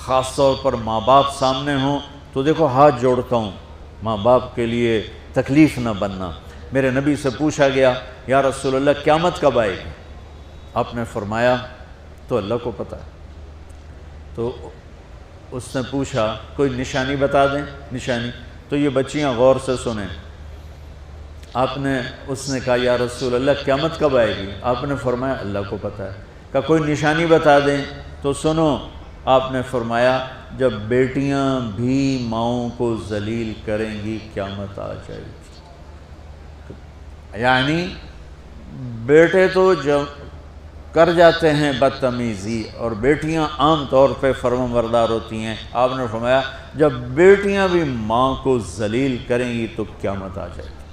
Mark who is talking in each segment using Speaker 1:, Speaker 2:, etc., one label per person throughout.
Speaker 1: خاص طور پر ماں باپ سامنے ہوں تو دیکھو ہاتھ جوڑتا ہوں، ماں باپ کے لیے تکلیف نہ بننا۔ میرے نبی سے پوچھا گیا یا رسول اللہ قیامت کب آئے گی؟ آپ نے فرمایا تو اللہ کو پتہ ہے۔ تو اس نے پوچھا کوئی نشانی بتا دیں، نشانی؟ تو یہ بچیاں غور سے سنیں۔ اس نے کہا یا رسول اللہ قیامت کب آئے گی؟ آپ نے فرمایا اللہ کو پتہ ہے۔ کہا کوئی نشانی بتا دیں؟ تو سنو، آپ نے فرمایا جب بیٹیاں بھی ماؤں کو ذلیل کریں گی قیامت آ جائے گی۔ یعنی بیٹے تو جب کر جاتے ہیں بدتمیزی اور بیٹیاں عام طور پہ فرمانبردار ہوتی ہیں، آپ نے فرمایا جب بیٹیاں بھی ماں کو ذلیل کریں گی تو قیامت آ جائے گی۔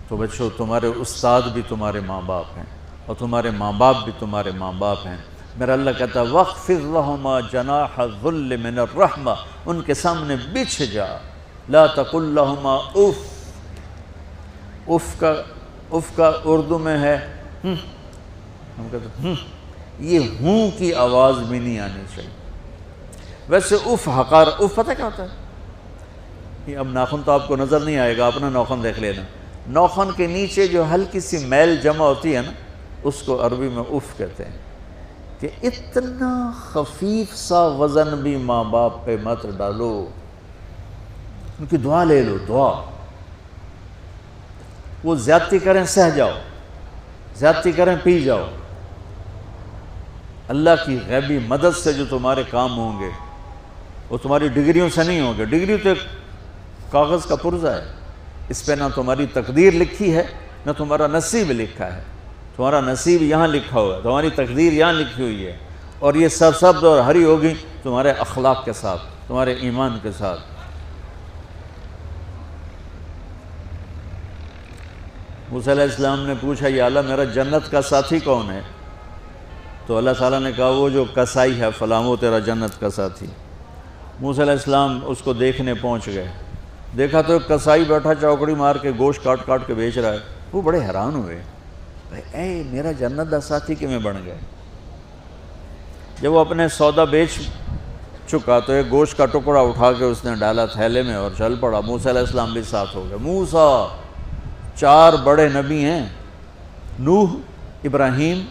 Speaker 1: تو بچوں، تمہارے استاد بھی تمہارے ماں باپ ہیں اور تمہارے ماں باپ بھی تمہارے ماں باپ ہیں۔ میرا اللہ کہتا ہے وَاخْفِضْ لَهُمَا جَنَاحَ الذُّلِّ مِنَ الرَّحْمَةِ، ان کے سامنے بچھ جا، لا تقل لهما اف۔ اف کا اردو میں ہے ہم کہتے ہیں یہ ہوں کی آواز بھی نہیں آنی چاہیے۔ ویسے اف حقار، اف پتہ کیا ہوتا ہے؟ یہ اب ناخن تو آپ کو نظر نہیں آئے گا، اپنا ناخن دیکھ لینا۔ ناخن کے نیچے جو ہلکی سی میل جمع ہوتی ہے نا، اس کو عربی میں اف کہتے ہیں۔ کہ اتنا خفیف سا وزن بھی ماں باپ پہ مت ڈالو، ان کی دعا لے لو، دعا۔ وہ زیادتی کریں سہ جاؤ، زیادتی کریں پی جاؤ۔ اللہ کی غیبی مدد سے جو تمہارے کام ہوں گے وہ تمہاری ڈگریوں سے نہیں ہوں گے۔ ڈگری تو ایک کاغذ کا پرزہ ہے، اس پہ نہ تمہاری تقدیر لکھی ہے نہ تمہارا نصیب لکھا ہے۔ تمہارا نصیب یہاں لکھا ہوا ہے، تمہاری تقدیر یہاں لکھی ہوئی ہے، اور یہ سرسبز اور ہری ہوگی تمہارے اخلاق کے ساتھ، تمہارے ایمان کے ساتھ۔ موسیٰ علیہ السلام نے پوچھا یا اللہ میرا جنت کا ساتھی کون ہے؟ تو اللہ تعالیٰ نے کہا وہ جو کسائی ہے فلاں وہ تیرا جنت کا ساتھی۔ موسیٰ علیہ السلام اس کو دیکھنے پہنچ گئے، دیکھا تو ایک کسائی بیٹھا چوکڑی مار کے گوشت کاٹ کاٹ کے بیچ رہا ہے۔ وہ بڑے حیران ہوئے، اے میرا جنت کا ساتھی کیوں بن گئے؟ جب وہ اپنے سودا بیچ چکا تو ایک گوشت کا ٹکڑا اٹھا کے اس نے ڈالا تھیلے میں اور چل پڑا۔ موسیٰ علیہ السلام بھی ساتھ ہو گئے۔ موسیٰ 4 بڑے نبی ہیں، نوح، ابراہیم،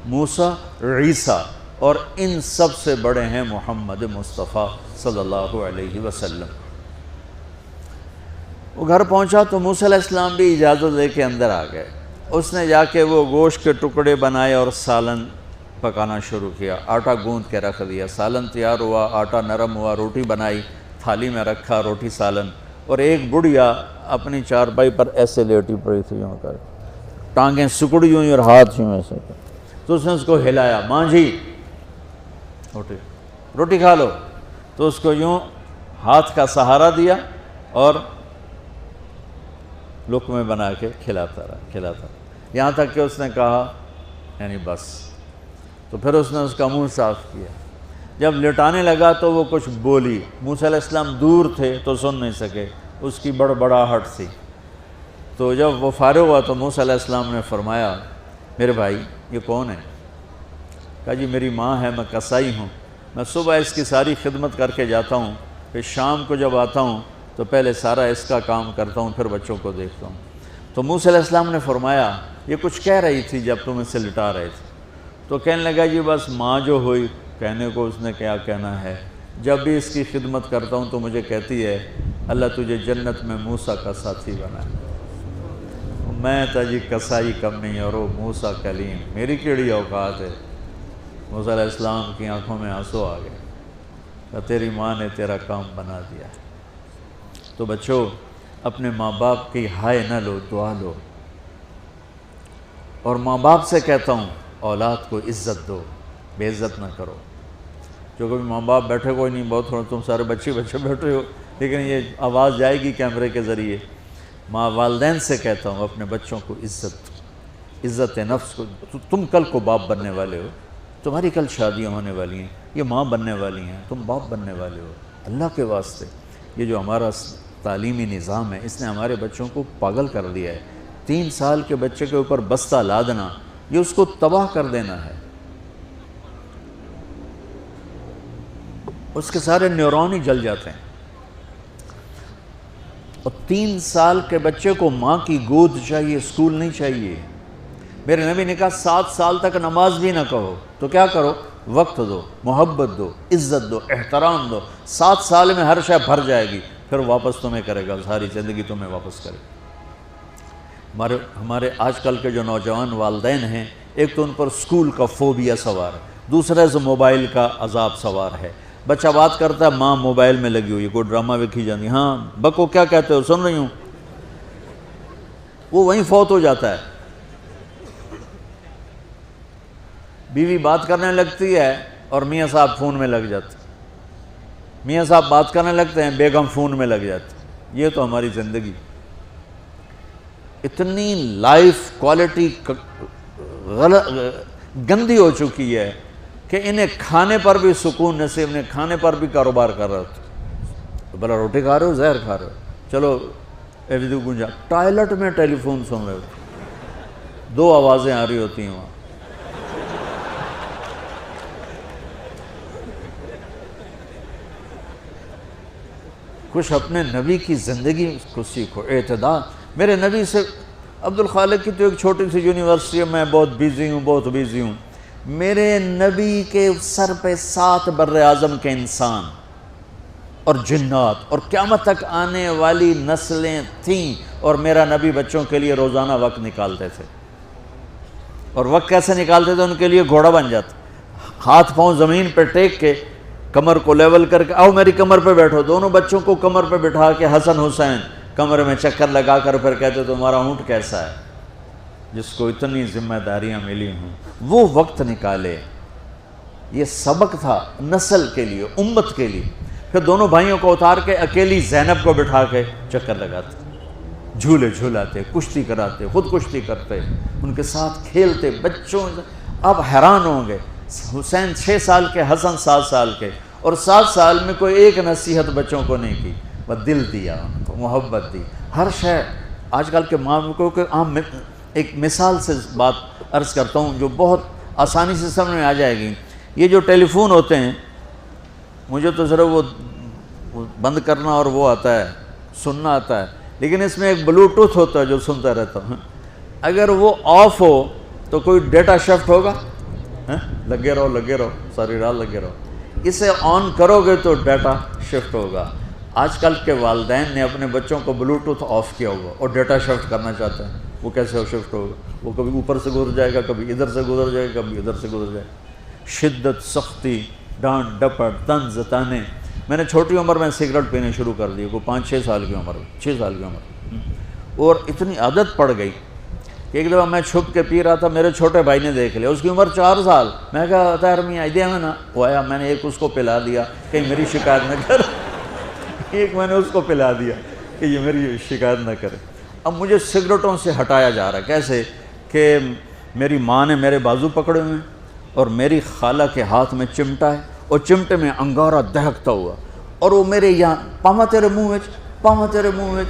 Speaker 1: موسیٰ، عیسیٰ، اور ان سب سے بڑے ہیں محمد مصطفیٰ صلی اللہ علیہ وسلم۔ وہ گھر پہنچا تو موسیٰ علیہ السلام بھی اجازت دے کے اندر آ گئے۔ اس نے جا کے وہ گوشت کے ٹکڑے بنائے اور سالن پکانا شروع کیا، آٹا گوندھ کے رکھ دیا، سالن تیار ہوا، آٹا نرم ہوا، روٹی بنائی، تھالی میں رکھا روٹی سالن، اور ایک بڑھیا اپنی چارپائی پر ایسے لیٹی پڑی تھی، یوں کر ٹانگیں سکڑی ہوئی اور ہاتھ یوں ایسے کر۔ تو اس نے اس کو ہلایا، ماں جی روٹی کھا لو۔ تو اس کو یوں ہاتھ کا سہارا دیا اور لقمے بنا کے کھلاتا رہا، یہاں تک کہ اس نے کہا یعنی بس۔ تو پھر اس نے اس کا منہ صاف کیا۔ جب لٹانے لگا تو وہ کچھ بولی، موسیٰ علیہ السلام دور تھے تو سن نہیں سکے، اس کی بڑبڑاہٹ تھی۔ تو جب وہ فارغ ہوا تو موسیٰ علیہ السلام نے فرمایا میرے بھائی یہ کون ہے؟ کہا جی میری ماں ہے، میں کسائی ہوں، میں صبح اس کی ساری خدمت کر کے جاتا ہوں، پھر شام کو جب آتا ہوں تو پہلے سارا اس کا کام کرتا ہوں، پھر بچوں کو دیکھتا ہوں۔ تو موسیٰ علیہ السلام نے فرمایا یہ کچھ کہہ رہی تھی جب تم اسے لٹا رہے تھے؟ تو کہنے لگا جی بس ماں جو ہوئی، کہنے کو اس نے کیا کہنا ہے، جب بھی اس کی خدمت کرتا ہوں تو مجھے کہتی ہے اللہ تجھے جنت میں موسیٰ کا ساتھی بنا ہے۔ میں تا جی کسائی کم نہیں اور وہ موسیٰ کلیم، میری کیڑی اوقات ہے۔ موسیٰ علیہ السلام کی آنکھوں میں آنسو آ گئے کہ تیری ماں نے تیرا کام بنا دیا ہے۔ تو بچوں اپنے ماں باپ کی ہائے نہ لو، دعا لو۔ اور ماں باپ سے کہتا ہوں اولاد کو عزت دو، بے عزت نہ کرو۔ جو کبھی ماں باپ بیٹھے کوئی نہیں، بہت تھوڑا تم سارے بچے بیٹھے ہو، لیکن یہ آواز جائے گی کیمرے کے ذریعے۔ ماں والدین سے کہتا ہوں اپنے بچوں کو عزت نفس کو۔ تم کل کو باپ بننے والے ہو، تمہاری کل شادیاں ہونے والی ہیں، یہ ماں بننے والی ہیں، تم باپ بننے والے ہو۔ اللہ کے واسطے یہ جو ہمارا تعلیمی نظام ہے اس نے ہمارے بچوں کو پاگل کر دیا ہے۔ 3 سال کے بچے کے اوپر بستہ لادنا، یہ اس کو تباہ کر دینا ہے۔ اس کے سارے نیورون ہی جل جاتے ہیں۔ اور 3 سال کے بچے کو ماں کی گود چاہیے، اسکول نہیں چاہیے۔ میرے نبی نے کہا 7 سال تک نماز بھی نہ کہو، تو کیا کرو؟ وقت دو، محبت دو، عزت دو، احترام دو۔ 7 سال میں ہر شے بھر جائے گی، پھر واپس تمہیں کرے گا، ساری زندگی تمہیں واپس کرے گا۔ ہمارے آج کل کے جو نوجوان والدین ہیں، ایک تو ان پر اسکول کا فوبیا سوار ہے، دوسرے سے موبائل کا عذاب سوار ہے۔ بچہ بات کرتا ہے، ماں موبائل میں لگی ہوئی ہے، کوئی ڈرامہ ویکھی جاتی، ہاں بکو کیا کہتے ہو، سن رہی ہوں، وہ وہیں فوت ہو جاتا ہے۔ بیوی بات کرنے لگتی ہے اور میاں صاحب فون میں لگ جاتے، میاں صاحب بات کرنے لگتے ہیں، بیگم فون میں لگ جاتی۔ یہ تو ہماری زندگی، اتنی لائف کوالٹی گندی ہو چکی ہے کہ انہیں کھانے پر بھی سکون نصیب نہیں، کھانے پر بھی کاروبار کر رہا تھا، بھلا روٹی کھا رہے ہو زہر کھا رہے ہو، چلو گنجا ٹوائلٹ میں ٹیلی فون سن رہے ہو، 2 آوازیں آ رہی ہوتی ہیں وہاں۔ کچھ اپنے نبی کی زندگی کو سیکھو، اعتدال۔ میرے نبی سے عبد الخالق کی تو ایک چھوٹی سی یونیورسٹی ہے، میں بہت بیزی ہوں، میرے نبی کے سر پہ 7 بر اعظم کے انسان اور جنات اور قیامت تک آنے والی نسلیں تھیں، اور میرا نبی بچوں کے لیے روزانہ وقت نکالتے تھے۔ اور وقت کیسے نکالتے تھے؟ ان کے لیے گھوڑا بن جاتا، ہاتھ پاؤں زمین پہ ٹیک کے، کمر کو لیول کر کے، آؤ میری کمر پہ بیٹھو، دونوں بچوں کو کمر پہ بٹھا کے حسن حسین کمرے میں چکر لگا کر پھر کہتے تمہارا اونٹ کیسا ہے، جس کو اتنی ذمہ داریاں ملی ہوں، وہ وقت نکالے۔ یہ سبق تھا نسل کے لیے، امت کے لیے۔ پھر دونوں بھائیوں کو اتار کے اکیلی زینب کو بٹھا کے چکر لگاتے، جھولے جھولاتے، کشتی کراتے، خود کشتی کرتے، ان کے ساتھ کھیلتے بچوں۔ آپ حیران ہوں گے، حسین 6 سال کے، حسن 7 سال کے، اور 7 سال میں کوئی ایک نصیحت بچوں کو نہیں کی، بس دل دیا ان کو، محبت دی، ہر شے۔ آج کل کے ماں کو ایک مثال سے بات عرض کرتا ہوں جو بہت آسانی سے سمجھ میں آ جائے گی۔ یہ جو ٹیلی فون ہوتے ہیں، مجھے تو ذرا وہ بند کرنا اور وہ آتا ہے، سننا آتا ہے، لیکن اس میں ایک بلوٹوتھ ہوتا ہے جو سنتا رہتا ہوں۔ اگر وہ آف ہو تو کوئی ڈیٹا شفٹ ہوگا؟ لگے رہو ساری رات لگے رہو۔ اسے آن کرو گے تو ڈیٹا شفٹ ہوگا۔ آج کل کے والدین نے اپنے بچوں کو بلوٹوتھ آف کیا ہوگا اور ڈیٹا شفٹ کرنا چاہتے ہیں، وہ کیسے شفٹ ہوگا؟ وہ کبھی اوپر سے گزر جائے گا، کبھی ادھر سے گزر جائے گا، کبھی ادھر سے گزر جائے گا۔ شدت، سختی، ڈانٹ ڈپٹ، طنز تانے۔ میں نے چھوٹی عمر میں سگریٹ پینے شروع کر دی، کوئی 5-6 سال کی عمر، 6 سال کی عمر، اور اتنی عادت پڑ گئی کہ ایک دفعہ میں چھپ کے پی رہا تھا، میرے چھوٹے بھائی نے دیکھ لیا، اس کی عمر 4 سال۔ میں کہا طاہر میاں آئیڈیا میں نا، وہ آیا، میں نے ایک اس کو پلا دیا کہ میری شکایت نہ کر، ایک میں نے اس کو پلا دیا کہ یہ میری شکایت نہ کرے۔ اب مجھے سگریٹوں سے ہٹایا جا رہا ہے، کیسے کہ میری ماں نے میرے بازو پکڑے ہوئے ہیں، اور میری خالہ کے ہاتھ میں چمٹا ہے، اور چمٹے میں انگارہ دہکتا ہوا، اور وہ میرے یہاں پاما تیرے منہ میں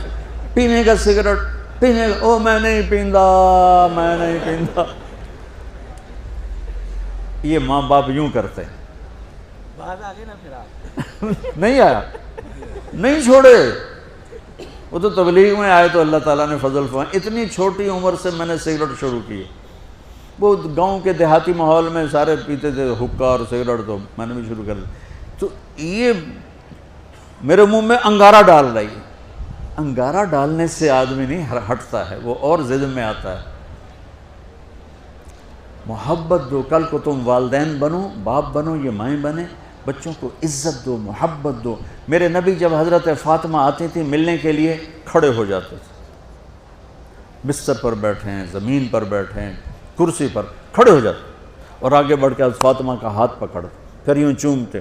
Speaker 1: پینے کا سگریٹ پینے کا، او میں نہیں پیندا۔ یہ ماں باپ یوں کرتے ہیں۔
Speaker 2: بات آگے نا پھر آپ
Speaker 1: نہیں آیا، نہیں چھوڑے۔ وہ تو تبلیغ میں آئے تو اللہ تعالیٰ نے فضل فرمایا۔ اتنی چھوٹی عمر سے میں نے سگریٹ شروع کی، وہ گاؤں کے دیہاتی ماحول میں سارے پیتے تھے حکا اور سگریٹ، تو میں نے بھی شروع کر دی۔ تو یہ میرے منہ میں انگارہ ڈال رہی ہے۔ انگارہ ڈالنے سے آدمی نہیں ہٹتا ہے، وہ اور ضد میں آتا ہے۔ محبت دو، کل کو تم والدین بنو، باپ بنو، یہ مائیں بنے، بچوں کو عزت دو، محبت دو۔ میرے نبی جب حضرت فاطمہ آتی تھی ملنے کے لیے، کھڑے ہو جاتے تھے، بستر پر بیٹھے ہیں، زمین پر بیٹھے ہیں، کرسی پر کھڑے ہو جاتے، اور آگے بڑھ کے فاطمہ کا ہاتھ پکڑتے، پھر یوں چومتے،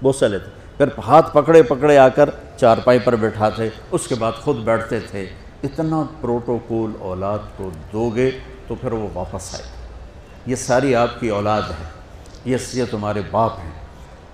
Speaker 1: بوسہ لیتے، پھر ہاتھ پکڑے آ کر چارپائی پر بیٹھاتے، اس کے بعد خود بیٹھتے تھے۔ اتنا پروٹوکول اولاد کو دو گے تو پھر وہ واپس آئے۔ یہ ساری آپ کی اولاد ہے، یہ تمہارے باپ ہیں،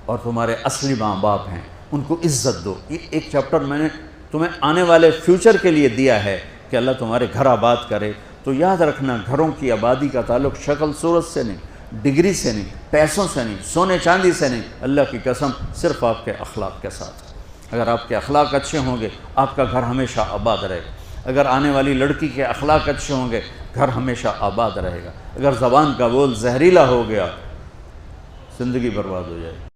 Speaker 1: اور تمہارے اصلی ماں باپ ہیں، ان کو عزت دو۔ یہ ایک چیپٹر میں نے تمہیں آنے والے فیوچر کے لیے دیا ہے کہ اللہ تمہارے گھر آباد کرے۔ تو یاد رکھنا، گھروں کی آبادی کا تعلق شکل صورت سے نہیں، ڈگری سے نہیں، پیسوں سے نہیں، سونے چاندی سے نہیں، اللہ کی قسم صرف آپ کے اخلاق کے ساتھ۔ اگر آپ کے اخلاق اچھے ہوں گے آپ کا گھر ہمیشہ آباد رہے گا۔ اگر آنے والی لڑکی کے اخلاق اچھے ہوں گے گھر ہمیشہ آباد رہے گا۔ اگر زبان کا بول زہریلا ہو گیا زندگی برباد ہو جائے گی۔